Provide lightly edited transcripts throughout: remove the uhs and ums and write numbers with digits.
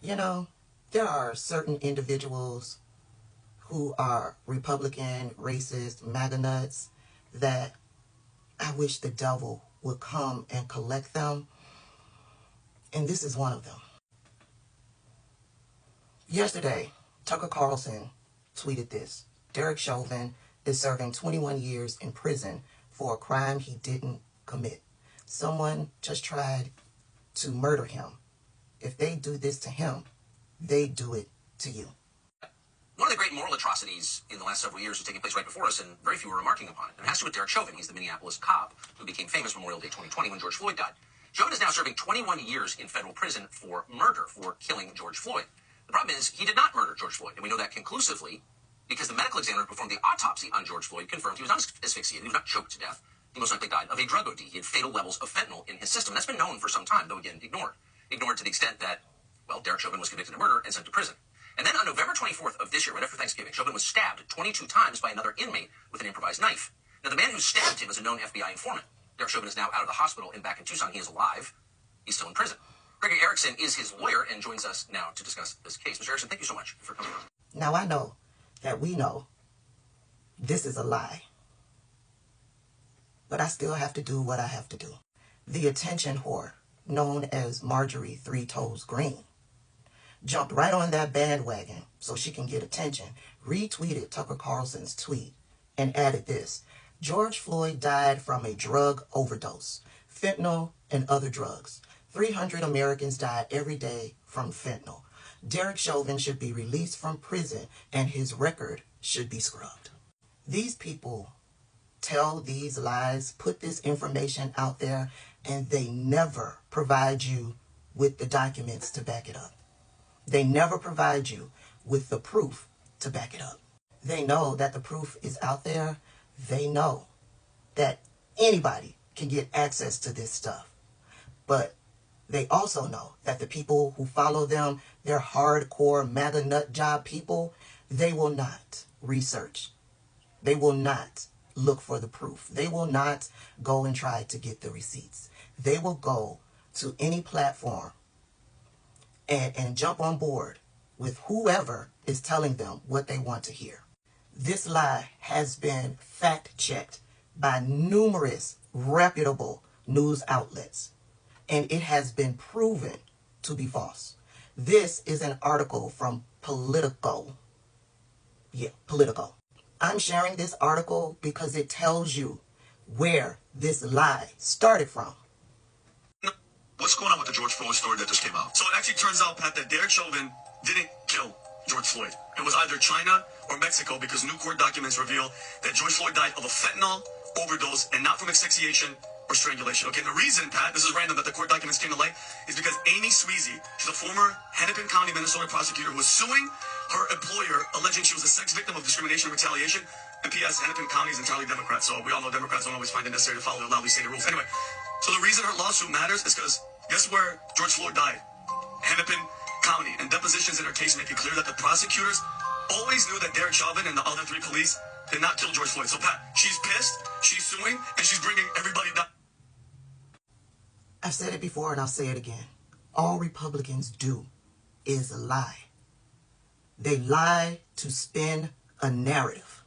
You know, there are certain individuals who are Republican, racist, MAGA nuts that I wish the devil would come and collect them. And this is one of them. Yesterday, Tucker Carlson tweeted this. Derek Chauvin is serving 21 years in prison for a crime he didn't commit. Someone just tried to murder him. If they do this to him, they do it to you. One of the great moral atrocities in the last several years is taking place right before us, and very few are remarking upon it. And it has to do with Derek Chauvin. He's the Minneapolis cop who became famous Memorial Day 2020 when George Floyd died. Chauvin is now serving 21 years in federal prison for murder, for killing George Floyd. The problem is he did not murder George Floyd, and we know that conclusively because the medical examiner who performed the autopsy on George Floyd confirmed he was not asphyxiated, he was not choked to death. He most likely died of a drug OD. He had fatal levels of fentanyl in his system. That's been known for some time, though again, ignored. Ignored to the extent that, well, Derek Chauvin was convicted of murder and sent to prison. And then on November 24th of this year, right after Thanksgiving, Chauvin was stabbed 22 times by another inmate with an improvised knife. Now, the man who stabbed him is a known FBI informant. Derek Chauvin is now out of the hospital and back in Tucson. He is alive. He's still in prison. Gregory Erickson is his lawyer and joins us now to discuss this case. Mr. Erickson, thank you so much for coming on. Now, I know that we know this is a lie, but I still have to do what I have to do. The attention whore, known as Marjorie Three Toes Greene, jumped right on that bandwagon so she can get attention, retweeted Tucker Carlson's tweet, and added this: George Floyd died from a drug overdose, fentanyl and other drugs. 300 Americans die every day from fentanyl. Derek Chauvin should be released from prison and his record should be scrubbed. These people tell these lies, put this information out there, and they never provide you with the documents to back it up. They never provide you with the proof to back it up. They know that the proof is out there. They know that anybody can get access to this stuff. But they also know that the people who follow them, they're hardcore MAGA nut job people, they will not research. They will not look for the proof. They will not go and try to get the receipts. They will go to any platform and jump on board with whoever is telling them what they want to hear. This lie has been fact-checked by numerous reputable news outlets, and it has been proven to be false. This is an article from Politico. Yeah, Politico. I'm sharing this article because it tells you where this lie started from. What's going on with the George Floyd story that just came out? So it actually turns out, Pat, that Derek Chauvin didn't kill George Floyd. It was either China or Mexico, because new court documents reveal that George Floyd died of a fentanyl overdose and not from asphyxiation or strangulation. Okay, and the reason, Pat, this is random, that the court documents came to light is because Amy Sweezy, she's a former Hennepin County, Minnesota prosecutor who was suing her employer, alleging she was a sex victim of discrimination and retaliation. And P.S., Hennepin County is entirely Democrat, so we all know Democrats don't always find it necessary to follow the loudly stated rules. Anyway, so the reason her lawsuit matters is because guess where George Floyd died? Hennepin County. And depositions in her case make it clear that the prosecutors always knew that Derek Chauvin and the other three police did not kill George Floyd. So, Pat, she's pissed, she's suing, and she's bringing everybody down. I've said it before and I'll say it again. All Republicans do is lie. They lie to spin a narrative.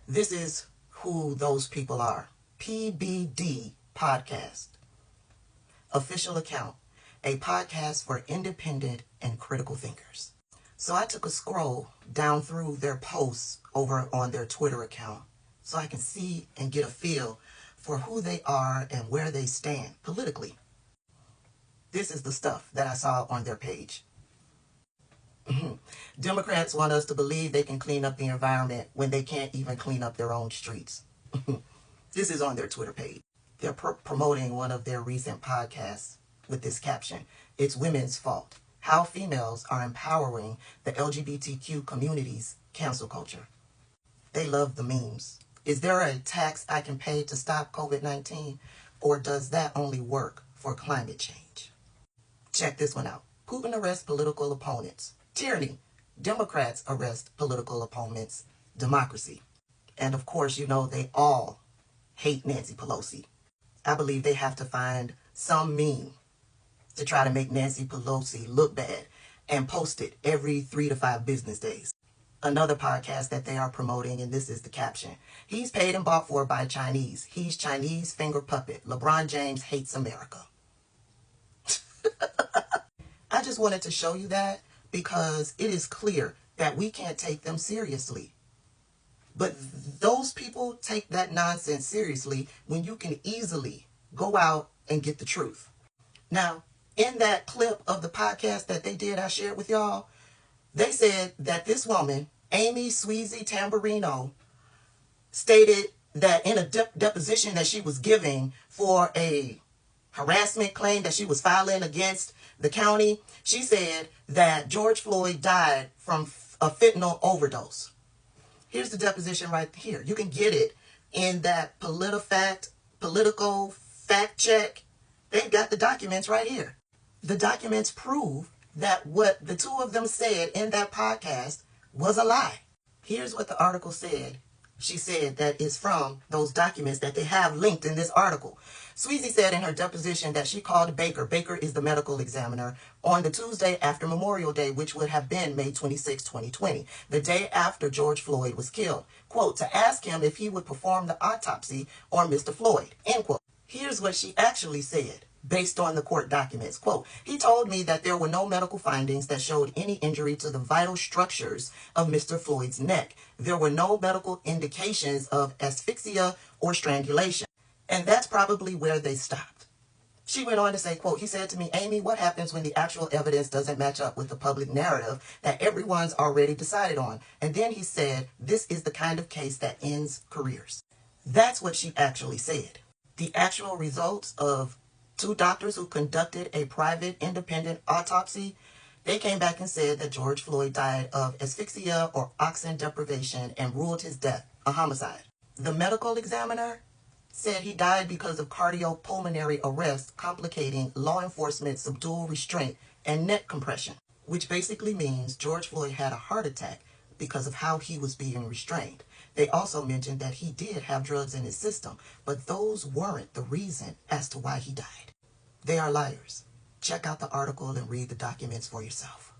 This is who those people are. PBD Podcast. Official account. A podcast for independent and critical thinkers. So I took a scroll down through their posts over on their Twitter account so I can see and get a feel for who they are and where they stand politically. This is the stuff that I saw on their page. Democrats want us to believe they can clean up the environment when they can't even clean up their own streets. This is on their Twitter page. They're promoting one of their recent podcasts with this caption: "It's women's fault. How females are empowering the LGBTQ community's cancel culture." They love the memes. Is there a tax I can pay to stop COVID-19? Or does that only work for climate change? Check this one out. Putin arrests political opponents. Tyranny. Democrats arrest political opponents. Democracy. And of course, you know, they all hate Nancy Pelosi. I believe they have to find some meme to try to make Nancy Pelosi look bad and post it every 3 to 5 business days. Another podcast that they are promoting, and this is the caption: he's paid and bought for by Chinese. He's Chinese finger puppet. LeBron James hates America. I just wanted to show you that because it is clear that we can't take them seriously. But those people take that nonsense seriously when you can easily go out and get the truth. Now, in that clip of the podcast that they did, I shared with y'all, they said that this woman, Amy Sweezy Tamburino, stated that in a deposition that she was giving for a harassment claim that she was filing against the county, she said that George Floyd died from a fentanyl overdose. Here's the deposition right here. You can get it in that political fact check. They've got the documents right here. The documents prove that what the two of them said in that podcast was a lie. Here's what the article said. She said that is from those documents that they have linked in this article. Sweezy said in her deposition that she called Baker. Baker is the medical examiner on the Tuesday after Memorial Day, which would have been May 26, 2020, the day after George Floyd was killed, quote, to ask him if he would perform the autopsy on Mr. Floyd, end quote. Here's what she actually said based on the court documents. Quote, he told me that there were no medical findings that showed any injury to the vital structures of Mr. Floyd's neck. There were no medical indications of asphyxia or strangulation. And that's probably where they stopped. She went on to say, quote, he said to me, Amy, what happens when the actual evidence doesn't match up with the public narrative that everyone's already decided on? And then he said, this is the kind of case that ends careers. That's what she actually said. The actual results of 2 doctors who conducted a private independent autopsy, they came back and said that George Floyd died of asphyxia or oxygen deprivation and ruled his death a homicide. The medical examiner said he died because of cardiopulmonary arrest complicating law enforcement subdual restraint and neck compression, which basically means George Floyd had a heart attack because of how he was being restrained. They also mentioned that he did have drugs in his system, but those weren't the reason as to why he died. They are liars. Check out the article and read the documents for yourself.